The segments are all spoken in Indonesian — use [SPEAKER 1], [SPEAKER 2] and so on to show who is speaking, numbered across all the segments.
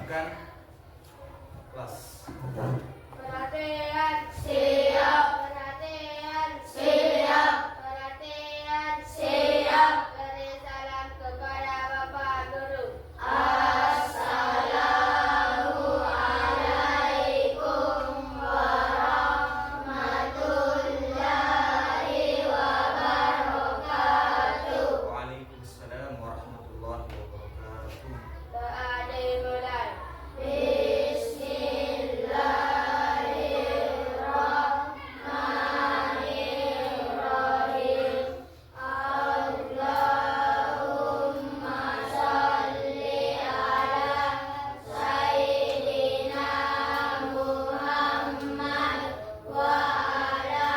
[SPEAKER 1] siapkan kelas.
[SPEAKER 2] Perhatian, siap. Perhatian, siap. Perhatian, siap. Beri salam kepada Bapak Guru. Assalamualaikum warahmatullahi wabarakatuh.
[SPEAKER 1] Waalaikumsalam warahmatullahi wabarakatuh.
[SPEAKER 2] Doa dimulai. Bismillahirrahmanirrahim. Allahumma shalli ala Sayyidina Muhammad wa ala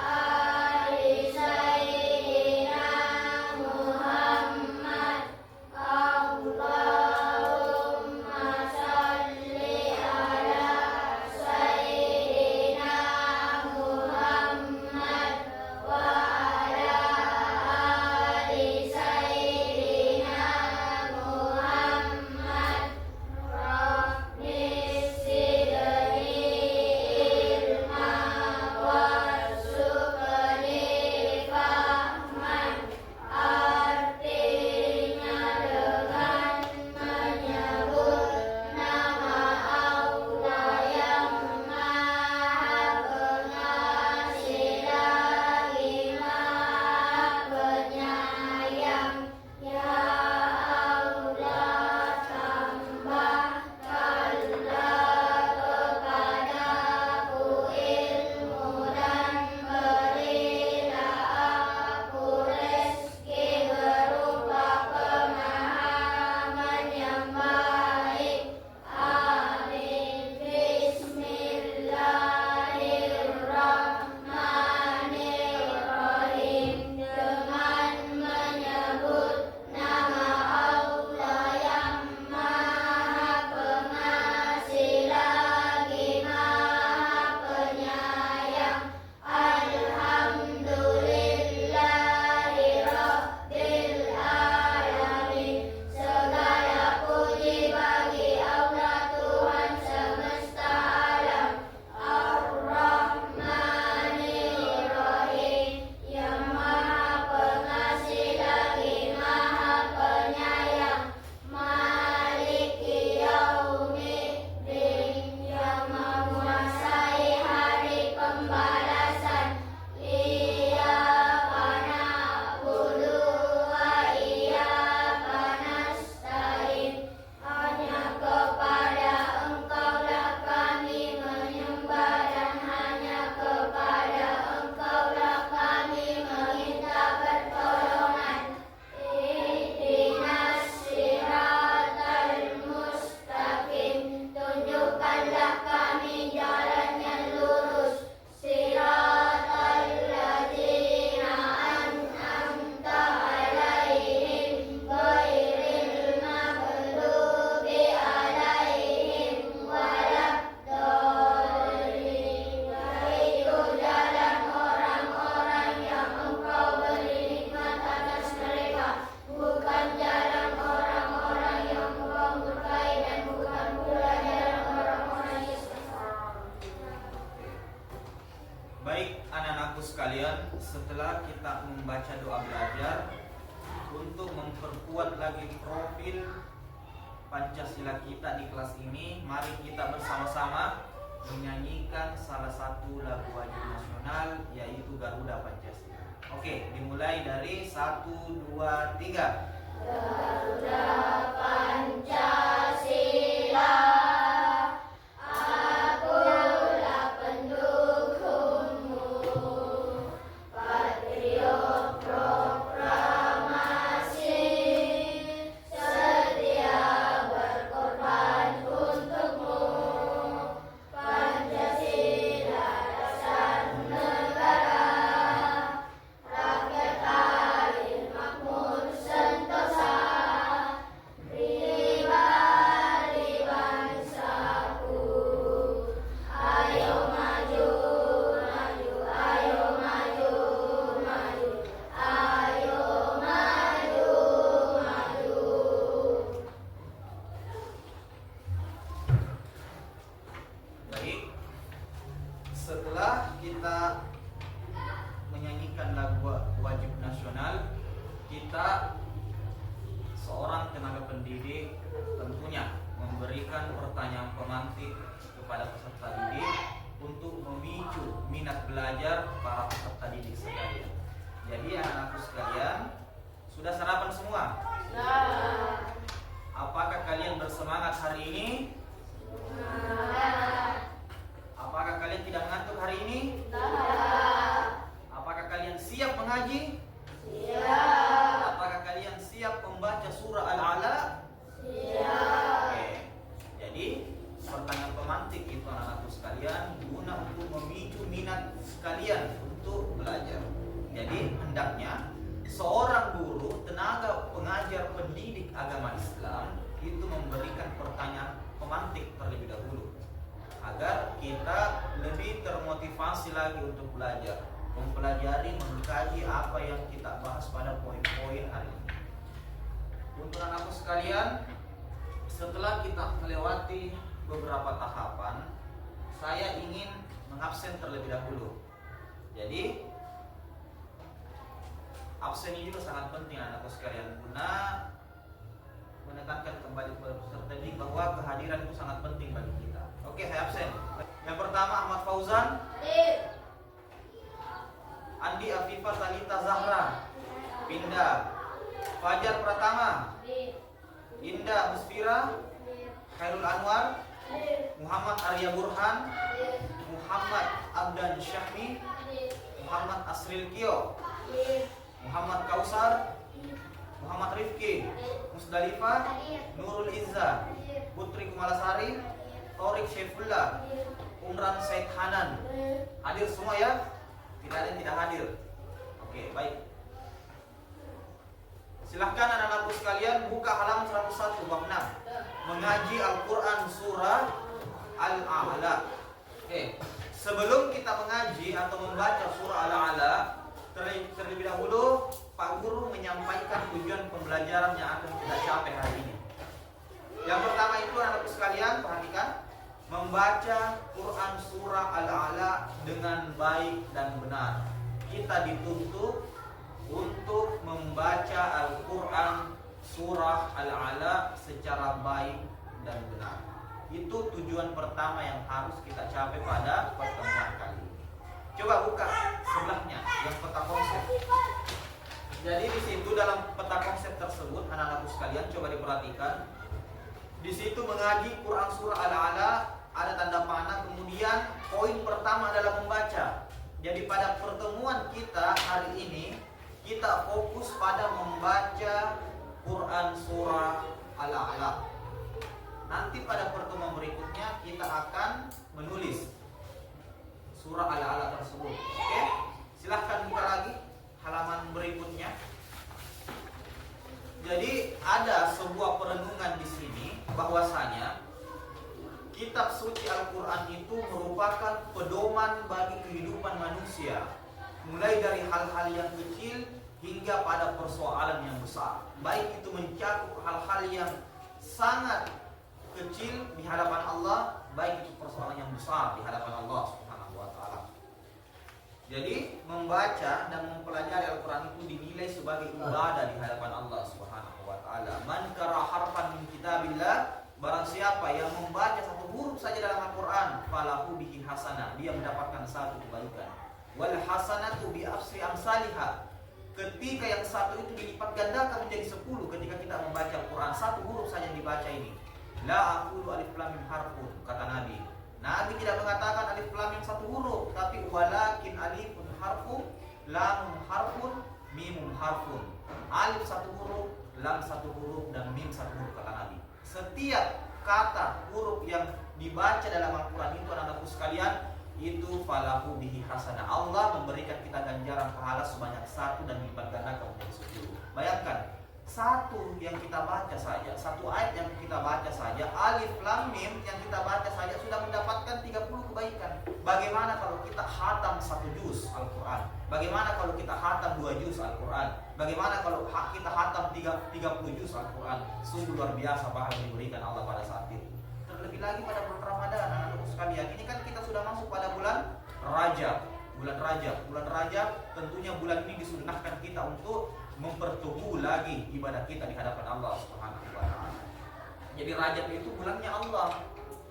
[SPEAKER 2] ali Sayyidina Muhammad. Allahumma shalli ala Sayyidina Muhammad wa ala ali Sayyidina Muhammad. Rabbi zidni ilma warzuqni fahman. Artinya dengan menyebut nama Allah yang Maha Pengasih lagi Maha Penyayang. Ya Allah, tambahkanlah kepadaku ilmu dan berilah aku rezeki berupa pemahaman yang baik. Amin. Bismillahirrahmanirrahim. Dengan menyebut nama Allah yang Maha Pengasih lagi Maha Penyayang. Alhamdulillahi Rabbil Alamin. Segala puji bagi Allah Tuhan semesta alam. Ar-Rahmanir-Rahim. Yang Maha Pengasih lagi Maha Penyayang. Maliki Yaumiddin. Yang menguasai hari pembalasan. Iyyaka na'budu wa iyyaka nasta'in. Hanya kepada Engkaulah kami menyembah dan hanya kepada Engkaulah kami meminta pertolongan. Ihdinas siratal mustaqim. Tunjukkanlah kami jalan yang lurus. Siratal ladzina an'amta alaihim ghairil maghdubi alaihim waladdallin. Yaitu jalan orang-orang yang Engkau beri nikmat atas mereka, bukan jalan orang-orang yang Engkau murkai dan bukan pula jalan orang-orang yang
[SPEAKER 1] Baik anak-anakku sekalian, setelah kita membaca doa belajar untuk memperkuat lagi profil Pancasila kita di kelas ini, mari kita bersama-sama menyanyikan salah satu lagu wajib nasional, yaitu Garuda Pancasila. Oke, dimulai dari 1, 2, 3.
[SPEAKER 2] Garuda Pancasila, akulah pendukungmu, patriot proklamasi, setia berkorban untukmu. Pancasila dasar negara, rakyat adil makmur sentosa. Riba
[SPEAKER 1] mengaji?
[SPEAKER 2] Siap.
[SPEAKER 1] Apakah kalian siap membaca surah Al-A'la?
[SPEAKER 2] Siap.
[SPEAKER 1] Oke. Jadi pertanyaan pemantik itu anak-anakku sekalian guna untuk memicu minat sekalian untuk belajar. Jadi hendaknya seorang guru, tenaga pengajar pendidik agama Islam itu memberikan pertanyaan pemantik terlebih dahulu agar kita lebih termotivasi lagi untuk belajar, mempelajari, mengkaji apa yang kita bahas pada poin-poin hari ini. Untuk anakku sekalian, setelah kita melewati beberapa tahapan, saya ingin mengabsen terlebih dahulu. Jadi absen ini juga sangat penting anakku sekalian guna menekankan kembali kepada peserta didik bahwa kehadiran itu sangat penting bagi kita. Oke, saya absen. Yang pertama Ahmad Fauzan, Andi Afifah Talita Zahra, pindah. Fajar Pratama, Indah Musfira, Khairul Anwar, Muhammad Arya Burhan, Muhammad Abdan Syahmi, Muhammad Asril Kio, Muhammad Kausar, Muhammad Rifki, Musdalifah, Nurul Izza, Putri Kumalasari, Torik Syaifullah, Umran Said Hanan. Hadir semua ya? Tidak ada yang tidak hadir. Oke, baik. Silahkan anak-anakku sekalian buka halaman 101 bab 6. Mengaji Al-Quran surah Al-A'la. Oke, sebelum kita mengaji atau membaca surah Al-A'la, terlebih dahulu Pak Guru menyampaikan tujuan pembelajaran yang akan kita capai hari ini. Yang pertama itu anak-anakku sekalian perhatikan, membaca Quran surah Al-A'la dengan baik dan benar. Kita dituntut untuk membaca Al-Quran surah Al-A'la secara baik dan benar. Itu tujuan pertama yang harus kita capai pada pertemuan kali ini. Coba buka sebelahnya yang peta konsep. Jadi di situ dalam peta konsep tersebut anak-anakku sekalian coba diperhatikan. Di situ mengaji Quran surah Al-A'la ada tanda panah, kemudian poin pertama adalah membaca. Jadi pada pertemuan kita hari ini kita fokus pada membaca Quran surah Al-A'la. Nanti pada pertemuan berikutnya kita akan menulis surah Al-A'la tersebut. Oke? Silahkan buka lagi halaman berikutnya. Jadi ada sebuah perenungan di sini bahwasanya kitab suci Al-Quran itu merupakan pedoman bagi kehidupan manusia, mulai dari hal-hal yang kecil hingga pada persoalan yang besar. Baik itu mencakup hal-hal yang sangat kecil di hadapan Allah, baik itu persoalan yang besar di hadapan Allah Subhanahu wa taala. Jadi membaca dan mempelajari Al-Quran itu dinilai sebagai ibadah di hadapan Allah Subhanahu wa taala. Man qara harfan min kitabillah, barang siapa yang membaca satu huruf saja dalam Al-Quran, falahu bihi hasanah, dia mendapatkan satu kebaikan. Wal hasanatu bi asri amsalihah, ketika yang satu itu dilipat gandakan menjadi 10 ketika kita membaca Al-Quran. Satu huruf saja yang dibaca ini. La aqulu alif lam mim harfun, kata Nabi. Nabi tidak mengatakan alif lam mim satu huruf, tapi walakin alifun harfun, lam harfun, mim harfun. Alif satu huruf, lam satu huruf, dan mim satu huruf, kata Nabi. Setiap kata huruf yang dibaca dalam Al-Quran itu anak-anakku sekalian, itu falahu bihi hasanah. Allah memberikan kita ganjaran pahala sebanyak 1 dan dilipat gandakan menjadi 10. Bayangkan, satu yang kita baca saja, satu ayat yang kita baca saja, alif lam mim yang kita baca saja sudah mendapatkan 30 kebaikan. Bagaimana kalau kita khatam 1 juz Al-Quran? Bagaimana kalau kita khatam 2 juz Al-Quran? Bagaimana kalau kita khatam 30 juz Al-Quran? Sungguh luar biasa pahala yang diberikan Allah pada saat itu. Terlebih lagi pada bulan Ramadan, anak-anakku sekalian. Ini kan kita sudah masuk pada bulan Rajab. Bulan Rajab tentunya bulan ini disunnahkan kita untuk memperteguh lagi ibadah kita di hadapan Allah Subhanahu wa taala. Jadi Rajab itu bulannya Allah,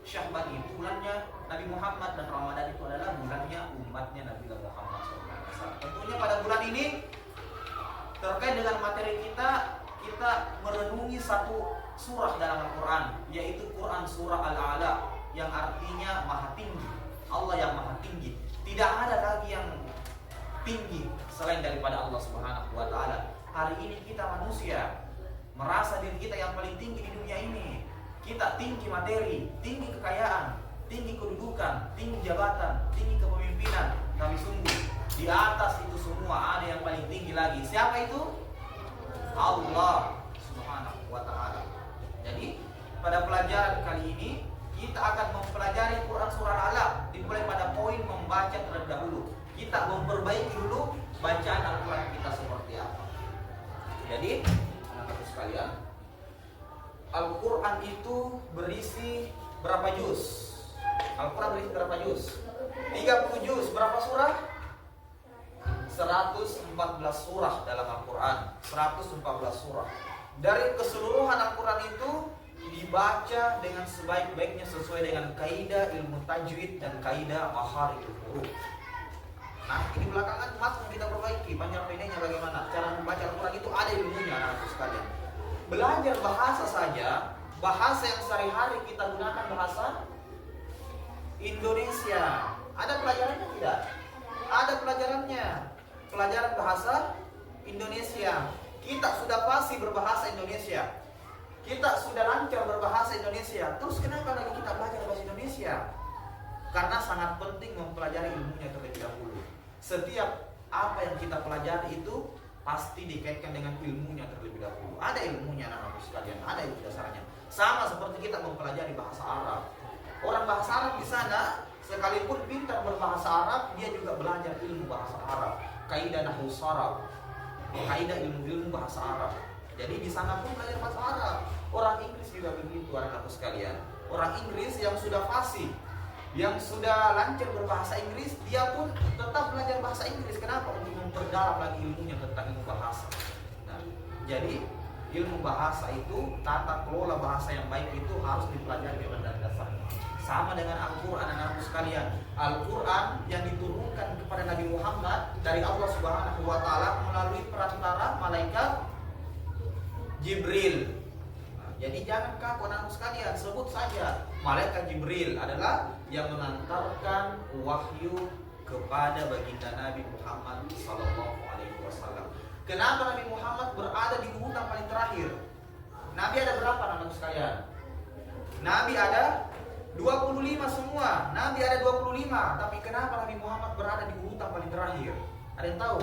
[SPEAKER 1] Sya'ban itu bulannya Nabi Muhammad, dan Ramadan itu adalah bulannya umatnya Nabi Muhammad SAW. Tentunya pada bulan ini terkait dengan materi kita merenungi satu surah dalam Al-Quran, yaitu Quran surah Al-A'la, yang artinya maha tinggi. Allah yang maha tinggi. Tidak ada lagi yang tinggi selain daripada Allah Subhanahu wa taala. Hari ini kita manusia merasa diri kita yang paling tinggi di dunia ini. Kita tinggi materi, tinggi kekayaan, tinggi kedudukan, tinggi jabatan, tinggi kepemimpinan. Tapi sungguh di atas itu semua ada yang paling tinggi lagi. Siapa itu? Allah Subhanahu wa taala. Jadi pada pelajaran kali ini kita akan mempelajari Quran surah Al-Alaq, dimulai pada poin membaca terlebih dahulu. Kita memperbaiki dulu bacaan Al-Quran kita seperti apa. Jadi anak-anak sekalian, Al-Quran itu berisi berapa juz? Al-Quran berisi berapa juz? 30 juz. Berapa surah? 114 surah dalam Al-Quran. 114 surah. Dari keseluruhan Al-Quran itu dibaca dengan sebaik-baiknya sesuai dengan kaidah ilmu tajwid dan kaidah makharijul huruf. Nah, ini belakangan masih kita perbaiki. Panjang pendeknya bagaimana cara membaca Al-Quran itu ada ilmunya, anak-anak sekalian. Belajar bahasa saja, bahasa yang sehari-hari kita gunakan bahasa Indonesia. Ada pelajarannya tidak? Ada pelajarannya. Pelajaran bahasa Indonesia. Kita sudah pasti berbahasa Indonesia. Kita sudah lancar berbahasa Indonesia. Terus kenapa lagi kita belajar bahasa Indonesia? Karena sangat penting mempelajari ilmunya terlebih dahulu. Setiap apa yang kita pelajari itu pasti dikaitkan dengan ilmunya terlebih dahulu. Ada ilmunya anak-anak sekalian, ada ilmu dasarnya. Sama seperti kita mempelajari bahasa Arab. Orang bahasa Arab di sana sekalipun pintar berbahasa Arab, dia juga belajar ilmu bahasa Arab, kaidah nahwu sharaf, kaidah ilmu bahasa Arab. Jadi di sana pun belajar bahasa Arab. Orang Inggris juga begitu anak-anak sekalian. Orang Inggris yang sudah fasih, yang sudah lancar berbahasa Inggris, dia pun tetap belajar bahasa Inggris. Kenapa? Untuk memperdalam lagi ilmunya tentang ilmu bahasa. Nah, jadi ilmu bahasa itu, tata kelola bahasa yang baik itu harus dipelajari dari dasarnya. Sama dengan Al-Quran anak-anak sekalian. Al-Quran yang diturunkan kepada Nabi Muhammad dari Allah Subhanahu wa taala melalui perantara malaikat Jibril. Nah, jadi jangan kaku anak-anak sekalian, sebut saja malaikat Jibril adalah yang mengantarkan wahyu kepada baginda Nabi Muhammad SAW. Kenapa Nabi Muhammad berada di urutan paling terakhir? Nabi ada berapa anak-anak sekalian? Nabi ada 25 semua. Nabi ada 25. Tapi kenapa Nabi Muhammad berada di urutan paling terakhir? Ada yang tahu?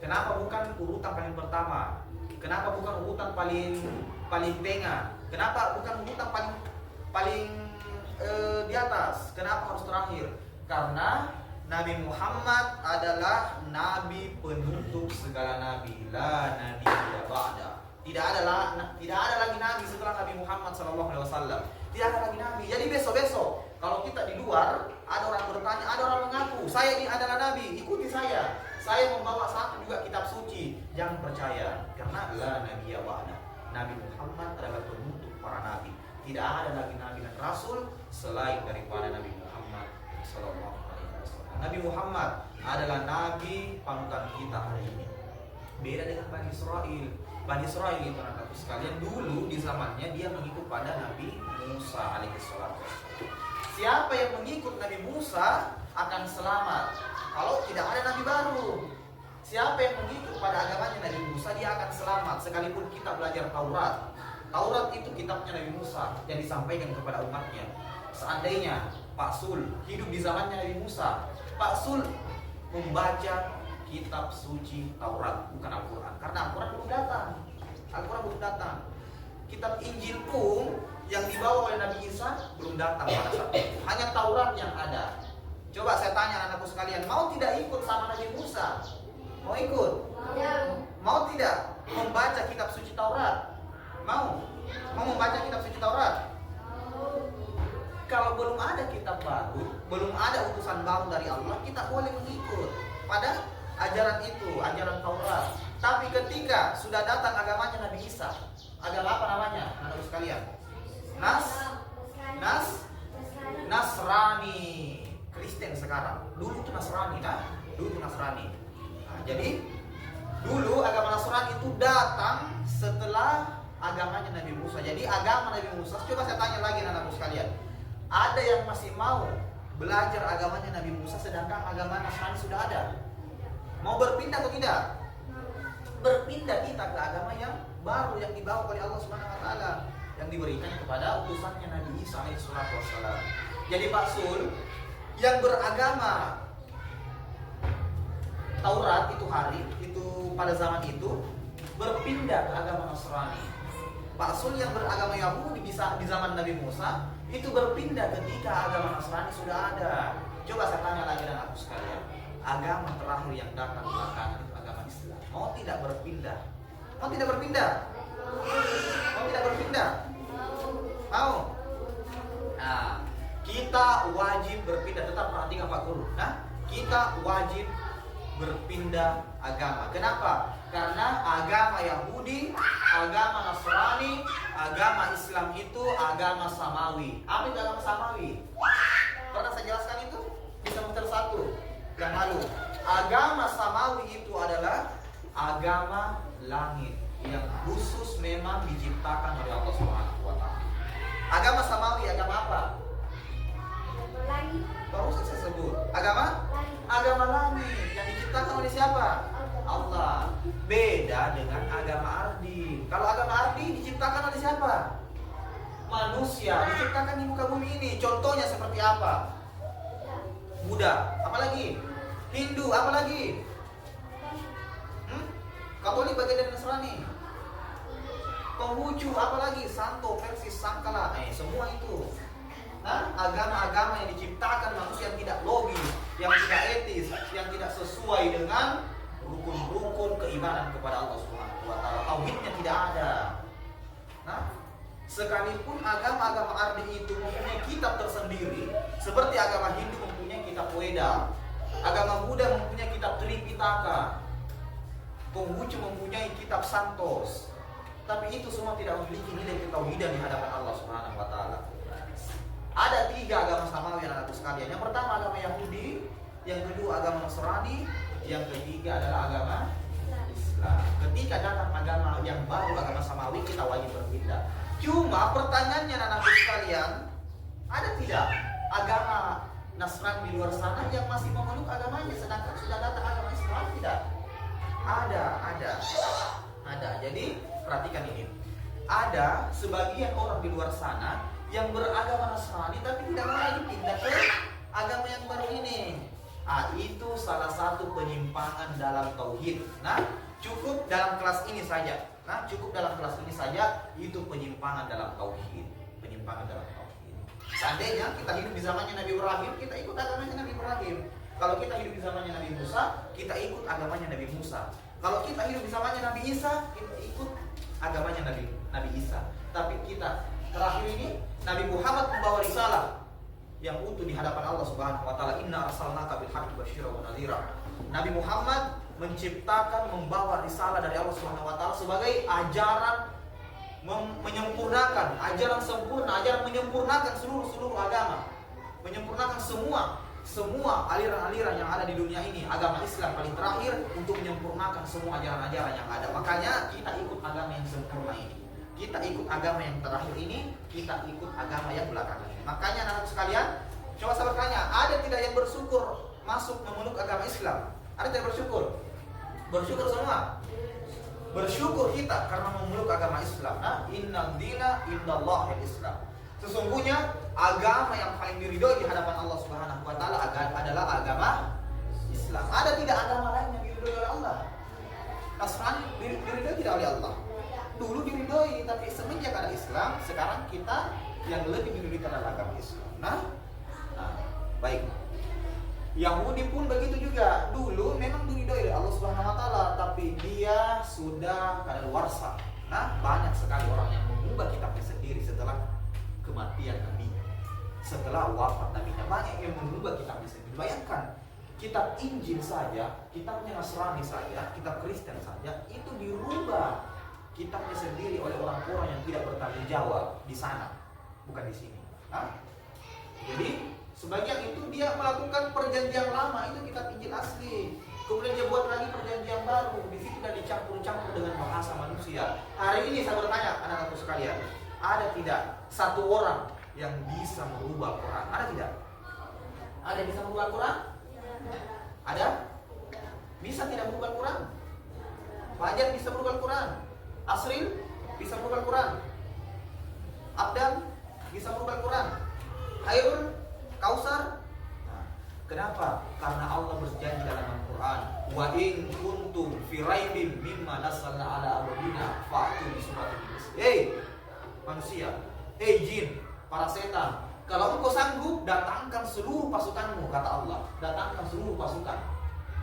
[SPEAKER 1] Kenapa bukan urutan paling pertama? Kenapa bukan urutan paling tengah? Kenapa bukan urutan paling di atas? Kenapa harus terakhir? Karena Nabi Muhammad adalah nabi penutup segala nabi. La nabiyya ba'da. Tidak ada lagi nabi setelah Nabi Muhammad SAW. Tidak ada lagi nabi. Jadi besok-besok kalau kita di luar ada orang bertanya, ada orang mengaku saya ini adalah nabi, ikuti saya. Saya membawa satu juga kitab suci. Jangan percaya, karena la nabiyya ba'da. Nabi Muhammad adalah penutup para nabi. Tidak ada lagi nabi dan rasul selain daripada Nabi Muhammad SAW. Nabi Muhammad adalah nabi panutan kita hari ini. Beda dengan Bani Israel. Bani Israel itu anak-anak sekalian, dulu di zamannya dia mengikut pada Nabi Musa alaihissalam. Siapa yang mengikut Nabi Musa akan selamat kalau tidak ada nabi baru. Siapa yang mengikut pada agamanya Nabi Musa, dia akan selamat. Sekalipun kita belajar Taurat, Taurat itu kitabnya Nabi Musa yang disampaikan kepada umatnya. Seandainya Pak Sul hidup di zamannya Nabi Musa, Pak Sul membaca kitab suci Taurat, bukan Al-Quran. Karena Al-Quran belum datang. Al-Quran belum datang. Kitab Injil pun yang dibawa oleh Nabi Isa belum datang pada saat itu. Hanya Taurat yang ada. Coba saya tanya anakku sekalian, mau tidak ikut sama Nabi Musa? Mau ikut? Mau tidak membaca kitab suci Taurat? Mau? Mau membaca kitab suci Taurat? Kalau belum ada kitab baru, belum ada utusan baru dari Allah, kita boleh mengikut pada ajaran itu, ajaran Taurat. Tapi ketika sudah datang agamanya Nabi Isa, agama apa namanya, anak sekalian? Nasrani, Kristen sekarang. Dulu itu Nasrani, nah? Dulu itu Nasrani. Nah, jadi dulu agama Nasrani itu datang setelah agamanya Nabi Musa. Jadi agama Nabi Musa, coba saya tanya lagi anak-anakku sekalian, ada yang masih mau belajar agamanya Nabi Musa sedangkan agama Nasrani sudah ada? berpindah atau tidak? Berpindah kita ke agama yang baru yang dibawa oleh Allah Subhanahu wa taala, yang diberikan kepada utusannya Nabi Isa alaihi salatu wassalam. Jadi Pak Sul yang beragama Taurat itu pada zaman itu berpindah ke agama Nasrani. Pak Sul yang beragama Yahudi di zaman Nabi Musa itu berpindah ketika agama Nasrani sudah ada. Coba saya tanya lagi dan aku sekalian, agama terakhir yang datang belakangan itu agama Islam. Mau tidak berpindah? Mau tidak berpindah? Mau tidak berpindah? Mau? Nah, kita wajib berpindah. Tetap perhatikan Pak Guru. Nah, kita wajib berpindah agama. Kenapa? Karena agama Yahudi, agama Nasrani, agama Islam itu agama samawi. Apa itu agama samawi? Pernah saya jelaskan itu di semester 1 yang lalu. Agama samawi itu adalah agama langit yang khusus memang diciptakan oleh Allah Subhanahu wa taala. Agama samawi agama apa? Baru saya sebut. Agama langit yang diciptakan oleh siapa? Allah. Beda dengan agama ardi. Kalau agama ardi diciptakan oleh siapa? Manusia, diciptakan di muka bumi ini. Contohnya seperti apa? Buddha, apalagi? Hindu, apalagi? Katolik bagian dari Nasrani. Konghucu, apalagi? Santo, Persis, Sangkala, semua itu. Nah, agama-agama yang diciptakan manusia yang tidak logis, yang tidak etis, yang tidak sesuai dengan rukun-rukun keimanan kepada Allah Subhanahu wa taala. Tauhidnya tidak ada. Nah, sekalipun agama-agama ardi itu mempunyai kitab tersendiri, seperti agama Hindu mempunyai kitab Weda, agama Buddha mempunyai kitab Tripitaka, Konghucu mempunyai kitab Santos, tapi itu semua tidak memiliki nilai ketauhidan di hadapan Allah Subhanahu wa taala. Ada 3 agama samawi anak-anakku sekalian. Yang pertama agama Yahudi, yang kedua agama Nasrani, yang ketiga adalah agama Islam. Ketika datang agama yang baru, agama samawi, kita wajib berpindah. Cuma pertanyaannya anak-anakku sekalian, ada tidak agama Nasrani di luar sana yang masih memeluk agamanya sedangkan sudah datang agama Islam? Tidak. Ada. Jadi perhatikan ini. Ada sebagian orang di luar sana yang beragama Nasrani tapi tidak mau lagi pindah ke agama yang baru ini. Itu salah satu penyimpangan dalam tauhid. Nah, cukup dalam kelas ini saja. Itu penyimpangan dalam tauhid. Seandainya kita hidup di zamannya Nabi Ibrahim, kita ikut agamanya Nabi Ibrahim. Kalau kita hidup di zamannya Nabi Musa, kita ikut agamanya Nabi Musa. Kalau kita hidup di zamannya Nabi Isa, kita ikut agamanya Nabi Isa. Tapi kita terakhir ini Nabi Muhammad membawa risalah yang utuh di hadapan Allah Subhanahu wa taala. Inna arsalnaka bil haqqi basyira wa nadhira. Nabi Muhammad membawa risalah dari Allah Subhanahu wa taala sebagai ajaran menyempurnakan, ajaran sempurna, ajaran menyempurnakan seluruh agama. Menyempurnakan semua aliran-aliran yang ada di dunia ini. Agama Islam paling terakhir untuk menyempurnakan semua ajaran-ajaran yang ada. Makanya kita ikut agama yang sempurna ini. Kita ikut agama yang terakhir ini, kita ikut agama yang belakangan ini. Makanya anak-anak sekalian, coba saya bertanya, ada tidak yang bersyukur masuk memeluk agama Islam? Ada tidak bersyukur? Bersyukur semua. Bersyukur kita karena memeluk agama Islam. Nah, inna dina indallahil Islam. Sesungguhnya agama yang paling diridhoi di hadapan Allah Subhanahu wa taala adalah agama Islam. Ada tidak agama lain yang diridhoi oleh Allah? Nasrani diridhoi tidak oleh Allah? Dulu diridhoi, tapi semenjak ada Islam, sekarang kita yang lebih diridhoi adalah agama Islam. Nah, baik. Yahudi pun begitu juga. Dulu memang diridhoi oleh Allah Subhanahu wa taala, tapi dia sudah kadaluarsa. Nah, banyak sekali orang yang mengubah kitabnya sendiri setelah kematian Nabi. Setelah wafat Nabi-nya, banyak yang mengubah kitabnya sendiri. Bayangkan, kitab Injil saja, kitabnya Nasrani saja, kitab Kristen saja, itu dirubah kitabnya sendiri oleh orang-orang yang tidak bertanggung jawab di sana, bukan di sini. Jadi sebagian itu dia melakukan perjanjian lama, itu kitab Injil asli. Kemudian dia buat lagi perjanjian baru, di situ sudah dicampur-campur dengan bahasa manusia. Hari ini saya bertanya anak-anakku sekalian, ada tidak satu orang yang bisa merubah Quran? Ada tidak? Ada yang bisa merubah Quran? Ada? bisa tidak merubah Al-Quran. Fajar bisa merubah Al-Quran. Asril bisa merubah Al-Quran. Abdan bisa merubah Al-Quran. Hairul, Kausar. Nah, kenapa? Karena Allah berjanji dalam Al-Quran, wa in kuntum fi raibin mimma nazzalna ala abdina fa'tu bi suratin min mislihi. Hei manusia, hei jin, para setan, kalau engkau sanggup, datangkan seluruh pasukanmu, kata Allah. Datangkan seluruh pasukan.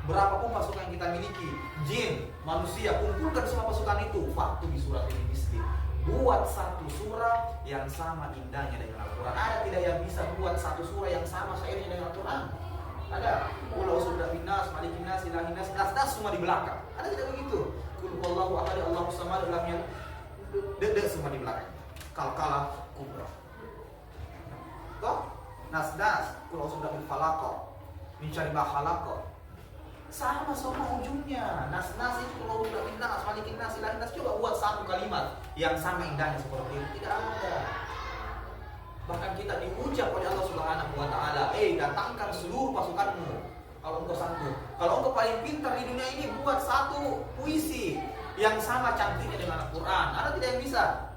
[SPEAKER 1] Berapapun pasukan yang kita miliki, jin, manusia, kumpulkan semua pasukan itu. Faktu di surat ini misli. Buat satu surah yang sama indahnya dengan Al-Quran. Ada tidak yang bisa buat satu surah yang sama syairnya dengan Al-Quran? Ada. Pulau sudah binas, malikin nas, ilahin nas, nas semua di belakang. Ada tidak begitu? Qul huwallahu ahad, Allahus samad, lam yalid, dede semua di belakang. Kalkala kubra. Toh, nas, pulau sudah bil falaqah, mencari bahalaqah. Sama semua ujungnya. Nas itu kalau udah nas, malikin nas, ilahin nas, coba buat satu kalimat yang sama indahnya seperti itu. Tidak ada. Bahkan kita diucap oleh Allah Subhanahu wa taala, datangkan seluruh pasukanmu kalau engkau sanggup. Kalau engkau paling pintar di dunia ini, buat satu puisi yang sama cantiknya dengan Al-Quran. Ada tidak yang bisa?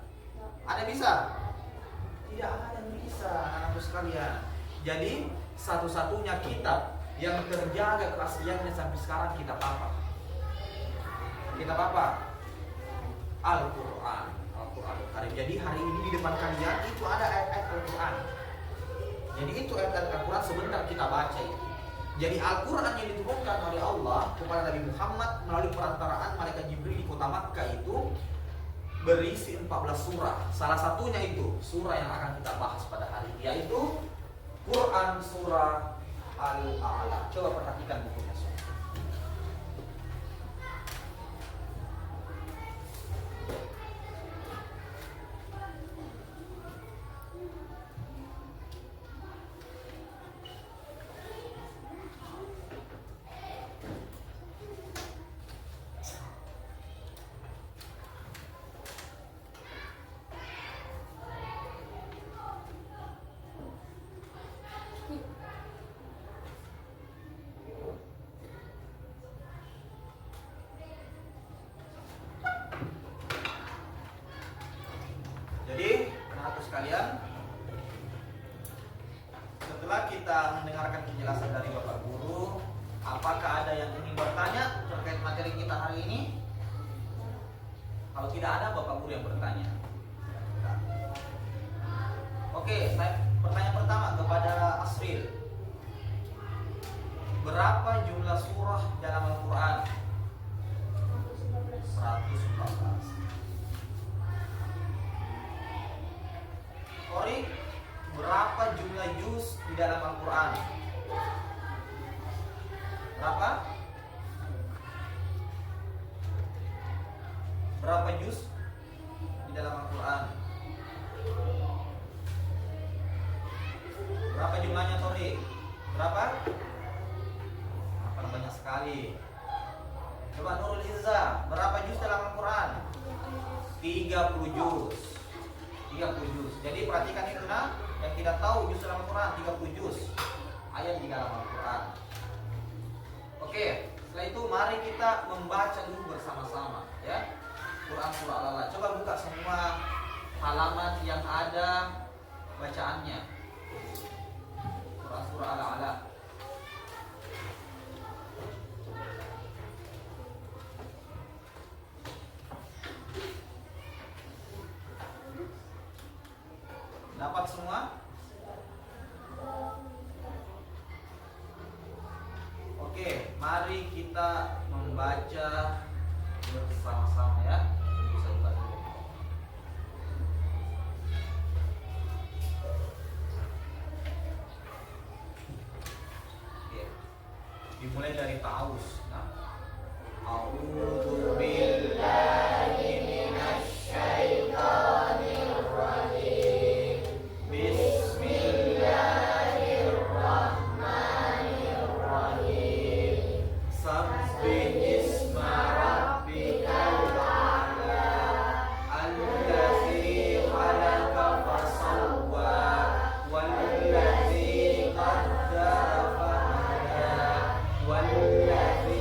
[SPEAKER 1] Ada yang bisa? Tidak ada yang bisa, anak-anakku sekalian. Jadi satu-satunya kitab yang terjaga kerahasiaannya sampai sekarang kitab apa? Kitab apa? Al-Quran. Al-Quran Karim. Jadi hari ini di depan kalian itu ada ayat-ayat Al-Quran. Jadi itu ayat-ayat Al-Quran sebentar kita baca itu. Jadi Al-Quran yang diturunkan oleh Allah kepada Nabi Muhammad melalui perantaraan malaikat Jibril di kota Makkah itu berisi 14 surah. Salah satunya itu surah yang akan kita bahas pada hari ini, yaitu Quran surah Al-A'la. Coba perhatikan bukunya. Jadi, anak-anak sekalian, setelah kita mendengarkan penjelasan dari Bapak Guru, apakah ada yang ingin bertanya terkait materi kita hari ini? Kalau tidak ada, Bapak Guru yang bertanya. Oke, pertanyaan pertama kepada Asril. Berapa jumlah surah dalam Al-Quran? 114. Kori, berapa jumlah juz di dalam Al-Quran? Berapa? Berapa juz di dalam Al-Quran? Berapa jumlahnya, Tori? Berapa? Banyak sekali. Coba Nurul Izzah, berapa juz dalam Al-Quran? 30 juz. 30 juz. Jadi perhatikan itu, nah, yang tidak tahu juz dalam Al-Quran 30 juz ayat di dalam Al-Quran. Oke, setelah itu mari kita membaca dulu bersama-sama, ya. Quran surah Al-A'la. Coba buka semua halaman yang ada bacaannya. Quran surah Al-A'la. Dapat semua? Oke, mari kita membaca bersama-sama, ya. Bisa buka dulu. Oke. Dimulai dari Taus. Nah. A'udzu billahi minasy syaithanir rajim. Bismillahirrahmanirrahim. Sabbih isma rabbikal a'la. Allazi khalaqa fasawwa. Wallazi qaddara fahada. Wallazi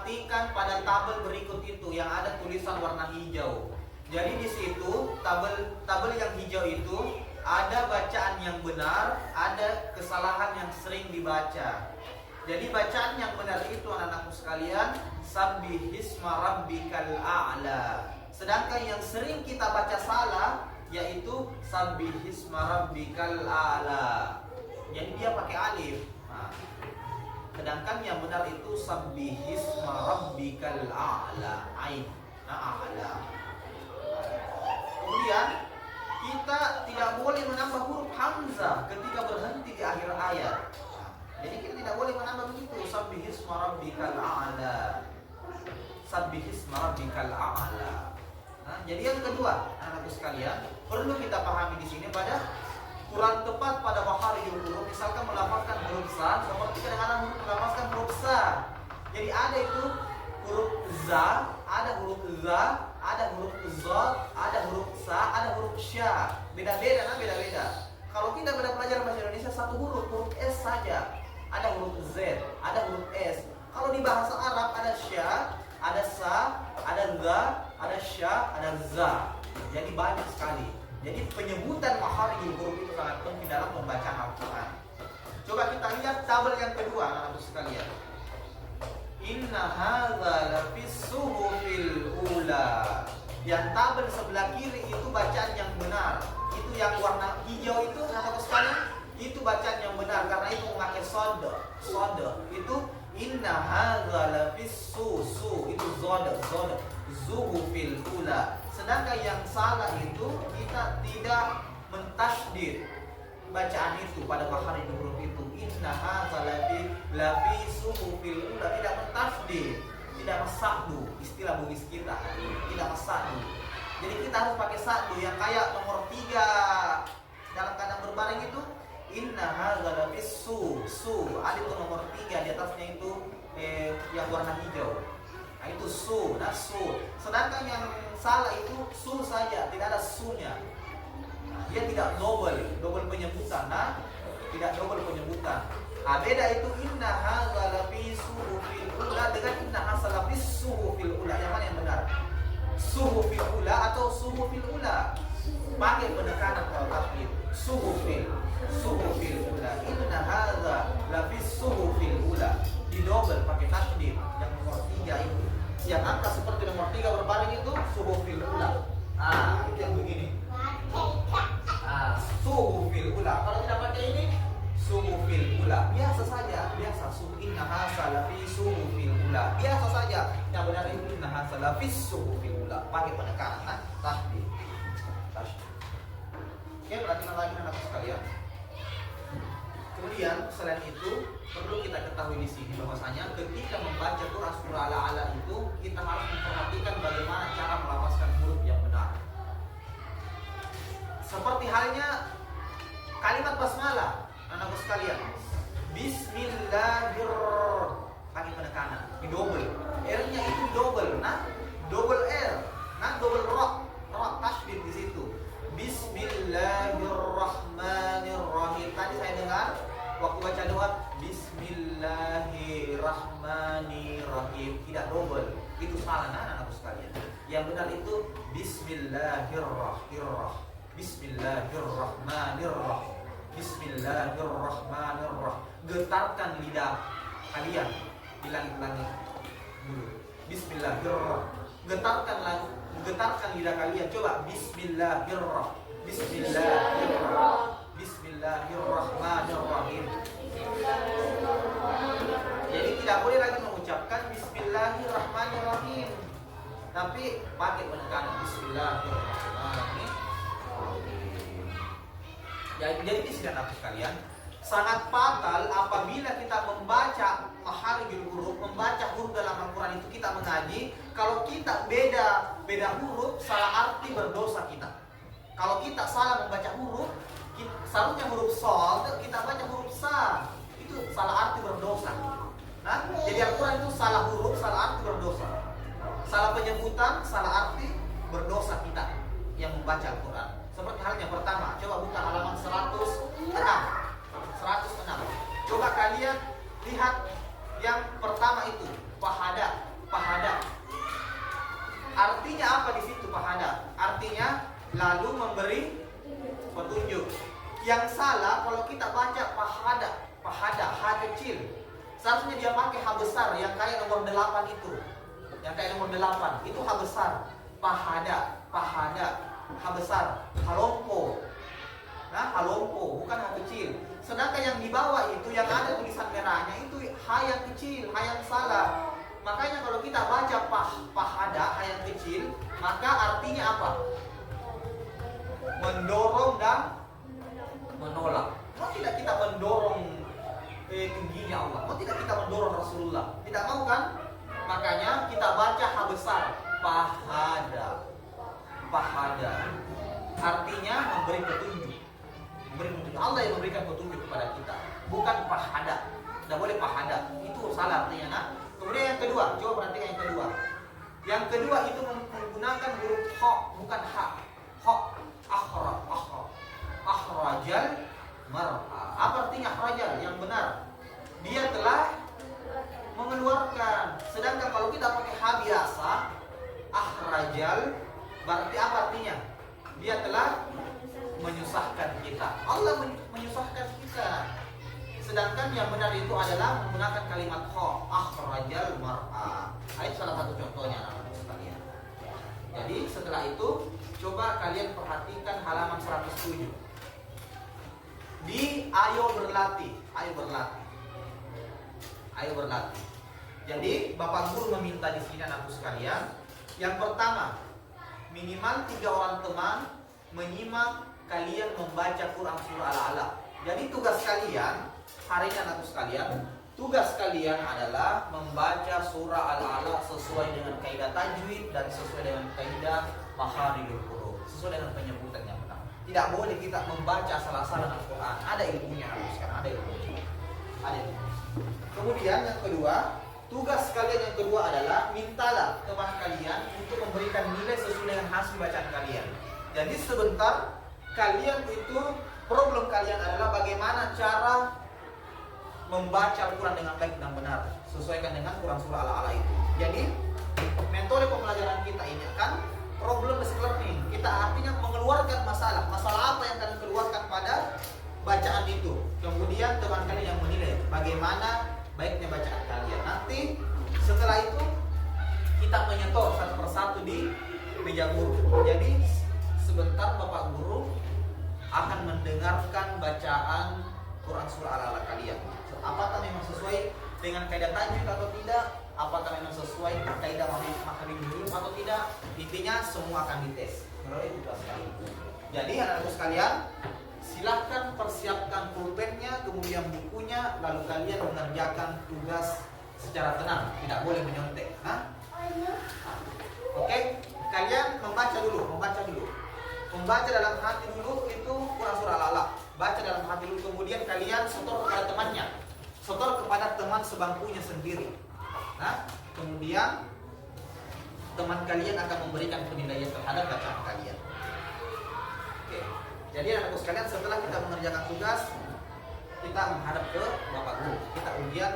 [SPEAKER 1] perhatikan pada tabel berikut itu yang ada tulisan warna hijau. Jadi di situ tabel yang hijau itu ada bacaan yang benar, ada kesalahan yang sering dibaca. Jadi bacaan yang benar itu anak-anakku sekalian, sabbihisma rabbikal a'la. Sedangkan yang sering kita baca salah yaitu sabbihisma rabbikal a'la. Jadi dia pakai alif. Nah, sedangkan yang benar itu sabbihisma rabbikal a'la, ain, a'la. Kemudian kita tidak boleh menambah huruf hamzah ketika berhenti di akhir ayat. Jadi kita tidak boleh menambah begitu. Sabbihisma rabbikal a'la. Sabbihisma rabbikal a'la. Nah, jadi yang kedua, anak-anakku sekalian, perlu kita pahami di sini pada kurang tepat pada makharijul huruf. Misalkan melafazkan huruf sa seperti kadang-kadang melafazkan huruf sa. Jadi ada itu huruf za, ada huruf za, ada huruf zod, ada huruf sa, ada huruf sya. Beda-beda, beda-beda. Kalau kita pada pelajaran bahasa Indonesia satu huruf S saja. Ada huruf Z, ada huruf S. Kalau di bahasa Arab ada sya, ada sa, ada za, ada sya, ada za. Jadi banyak sekali. Jadi penyebutan makharijul huruf itu sangat penting dalam pembacaan Al-Quran. Coba kita lihat tabel yang kedua, anak-anak sekalian. Inna hadza lafis suhufil ula. Yang tabel sebelah kiri itu bacaan yang benar. Itu yang warna hijau itu, anak-anak sekalian, itu bacaan yang benar karena itu memakai sod. Itu inna hadza lafis itu zod zuhufil ula. Sedangkan yang salah itu kita tidak mentasydid bacaan itu pada makharijul huruf itu. Inna hadza lafi suhufil ula, tidak mentasydid, tidak mesadu, istilah bugis kita, tidak mesadu. Jadi kita harus pakai sadu yang kayak nomor 3 dalam keadaan berbaring itu. Inna hadza lafi ada itu nomor 3 di atasnya itu yang warna hijau. Nah itu su. Sedangkan yang salah itu su saja, tidak ada sunya. Nah, dia tidak double penyebutan. Nah, tidak double penyebutan. Nah, beda itu inna hadza lafi suhufil ula dengan inna hadza lafi suhufil ula. Yang mana yang benar? Suhufil ula atau suhufil ula? Pakai penekanan kalau tafsir. Suhufil ula. Inna hadza lafi suhufil ula. Di double pakai tasydid yang nomor 3 itu. Yang angka seperti nomor 3 berbaring itu suhufil ula. Itu yang begini. Suhufil ula. Kalau tidak pakai ini suhufil ula. Biasa saja, biasa. Inna hadza lafi suhufil ula. Biasa saja. Yang benar itu inna hadza lafi suhufil ula. Pakai penekanan tasydid. Oke, perhatikan lagi anak sekalian. Kemudian selain itu perlu kita ketahui di sini bahwasanya ketika membaca Quran surah Al-A'la itu kita harus memperhatikan bagaimana cara melafazkan huruf yang benar. Seperti halnya kalimat basmalah, anak sekalian. Bismillahirrahmanirrahim. Pakai penekanan, di double. R-nya itu double, double R, double ra tasydid di situ. Bismillahirrahmanirrahim. Tadi saya dengar waktu baca doa Bismillahirrahmanirrahim, tidak double. Itu salah anak-anak sekalian. Yang benar itu Bismillahirrahmanirrahim. Bismillahirrahmanirrahim. Getarkan lidah kalian di langit-langit dulu. Bismillahirrahmanirrahim. Getarkan lidah kalian. Coba Bismillahirrahmanirrahim. Jadi tidak boleh lagi mengucapkan Bismillahirrahmanirrahim, tapi pakai penekanan Bismillahirrahmanirrahim. Jadi di sini anak sekalian, sangat fatal apabila kita membaca makharijul huruf, membaca huruf dalam Al-Quran itu kita mengaji, kalau kita beda huruf, salah arti, berdosa kita. Kalau kita salah membaca huruf, seharusnya huruf shad, kita baca huruf sa, itu salah arti, berdosa. Nah, jadi Al-Quran itu salah huruf, salah arti, berdosa. Salah penyebutan, salah arti, berdosa kita yang membaca Al-Quran. Seperti halnya pertama, coba buka halaman 106. Coba kalian lihat yang pertama itu, fahada. lalu memberi petunjuk. Yang salah kalau kita baca pahada, H kecil. Seharusnya dia pakai H besar yang kayak nomor 8 itu. Yang kayak nomor 8 itu H besar. Pahada, H besar. Halompo. Nah, halompo bukan H kecil. Sedangkan yang di bawah itu yang ada tulisan merahnya itu H yang kecil, H yang salah. Makanya kalau kita baca pahada, H yang kecil, maka artinya apa? Mendorong dan menolak. Mau tidak kita mendorong tingginya Allah? Mau tidak kita mendorong Rasulullah? Tidak mau kan? Makanya kita baca H besar, pahada. Artinya memberi petunjuk. Allah yang memberikan petunjuk kepada kita, bukan pahada. Tidak boleh pahada, itu salah artinya. Nah, kemudian yang kedua, coba perhatikan yang kedua. Yang kedua itu menggunakan huruf ho, bukan ha. Ho, akhrajal mar'a. Apa artinya akhrajal? Yang benar, dia telah mengeluarkan. Sedangkan kalau kita pakai ha biasa, akhrajal, berarti apa artinya? Dia telah menyusahkan kita. Allah menyusahkan kita. Sedangkan yang benar itu adalah menggunakan kalimat kho, akhrajal mar'a. Itu salah satu contohnya anak-anak sekalian. Jadi setelah itu coba kalian perhatikan halaman 107. Di ayo berlatih. Jadi Bapak Guru meminta di sini anakku sekalian, yang pertama, minimal 3 orang teman menyimak kalian membaca Quran surah Al-Alaq. Jadi tugas kalian hari ini anakku sekalian, tugas kalian adalah membaca surah Al-Alaq sesuai dengan kaidah tajwid dan sesuai dengan kaidah makharijul huruf, sesuai dengan penyebutan yang benar. Tidak boleh kita membaca salah-salah Al-Quran. Ada ilmunya anakku sekalian, ada ilmunya. Kemudian yang kedua, tugas kalian yang kedua adalah mintalah teman kalian untuk memberikan nilai sesuai dengan hasil bacaan kalian. Jadi sebentar kalian itu problem kalian adalah bagaimana cara membaca Al-Quran dengan baik dan benar, sesuaikan dengan Quran surah Al-Alaq itu. Jadi metode pembelajaran kita ini akan problem-based learning. Kita artinya mengeluarkan masalah apa yang kalian keluarkan pada bacaan itu. Kemudian teman kalian yang menilai bagaimana baiknya bacaan kalian. Nanti setelah itu kita menyetor satu persatu di meja guru. Jadi sebentar Bapak Guru akan mendengarkan bacaan Quran surah Al-Alaq kalian. Apakah memang sesuai dengan kaidah tajwid atau tidak? Apakah memang sesuai kaidah makharijul huruf atau tidak? Intinya semua akan dites melalui tugas kalian. Jadi anak-anakku sekalian, silahkan persiapkan pulpennya, kemudian bukunya, lalu kalian mengerjakan tugas secara tenang, tidak boleh menyontek. Oke, kalian membaca dulu. Membaca dalam hati dulu itu Quran surah Al-Alaq. Baca dalam hati dulu, kemudian kalian setor kepada temannya, setor kepada teman sebangkunya sendiri. Kemudian teman kalian akan memberikan penilaian terhadap bacaan kalian. Oke. Jadi anak-anakku sekalian, setelah kita mengerjakan tugas, kita menghadap ke Bapak Guru. Kita ujian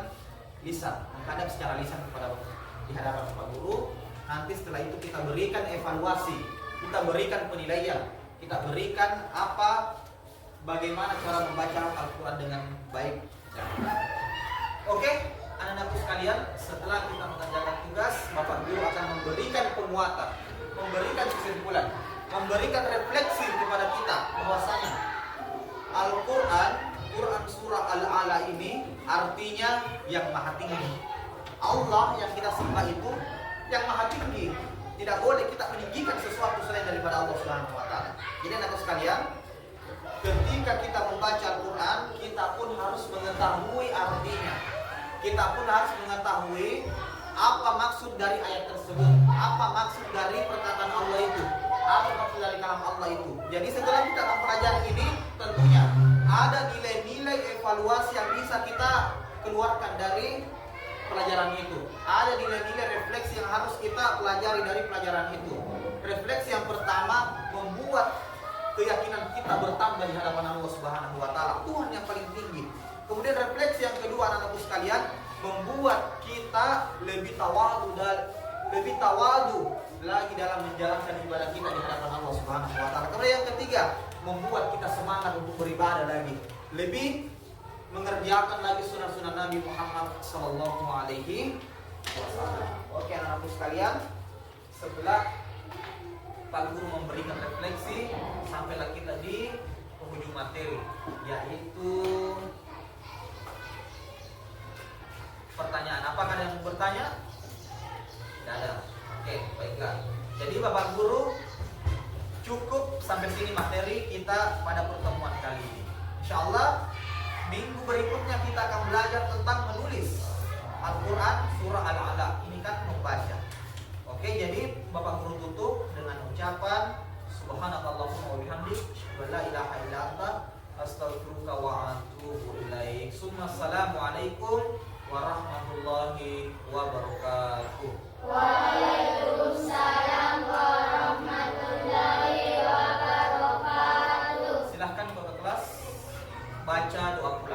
[SPEAKER 1] lisan, menghadap secara lisan kepada di hadapan Bapak Guru. Nanti setelah itu kita berikan evaluasi, kita berikan penilaian, kita berikan bagaimana cara membaca Al-Quran dengan baik dan benar. Oke, anak-anakku sekalian, setelah kita mengerjakan tugas, Bapak Guru akan memberikan penguatan, memberikan kesimpulan, memberikan refleksi kepada kita bahwasanya Al-Quran, Quran surah Al-Alaq ini artinya yang maha tinggi. Allah yang kita sembah itu yang maha tinggi. Tidak boleh kita meninggikan sesuatu selain daripada Allah Subhanahu wa taala. Jadi anak sekalian, ketika kita membaca Al-Quran, kita pun harus mengetahui artinya. Kita pun harus mengetahui apa maksud dari ayat tersebut, apa maksud dari perkataan Allah itu, apa maksud dari kalam Allah itu. Jadi setelah kita mempelajari ini, tentunya ada nilai-nilai evaluasi yang bisa kita keluarkan dari pelajaran itu. Ada nilai-nilai refleksi yang harus kita pelajari dari pelajaran itu. Refleksi yang pertama membuat keyakinan kita bertambah di hadapan Allah Subhanahu wa taala, Tuhan yang paling tinggi. Kemudian refleksi yang kedua anak-anakku sekalian, membuat kita lebih tawadu lagi dalam menjalankan ibadah kita di hadapan Allah Subhanahu wa taala. Kemudian yang ketiga, membuat kita semangat untuk beribadah lagi, lebih mengerjakan lagi sunnah-sunnah Nabi Muhammad Sallallahu Alaihi Wasallam. Oke anak-anakku sekalian, setelah Pak Guru memberikan refleksi, sampailah kita di penghujung materi, yaitu pertanyaan. Apakah ada yang mau bertanya? Tidak ada. Oke, baiklah. Jadi Bapak Guru, cukup sampai sini materi kita pada pertemuan kali ini. Insya Allah minggu berikutnya kita akan belajar tentang menulis Al-Quran surah Al-Alaq. Ini kan membaca. Oke, jadi Bapak Guru tutup dengan ucapan Subhanakallahumma wa bihamdik, asyhadu an la ilaha illa anta, astaghfiruka wa atubu ilaik. Assalamualaikum warahmatullahi wabarakatuh.
[SPEAKER 2] Waalaikumsalam warahmatullahi wabarakatuh.
[SPEAKER 1] Silahkan ke kelas baca doa pulang.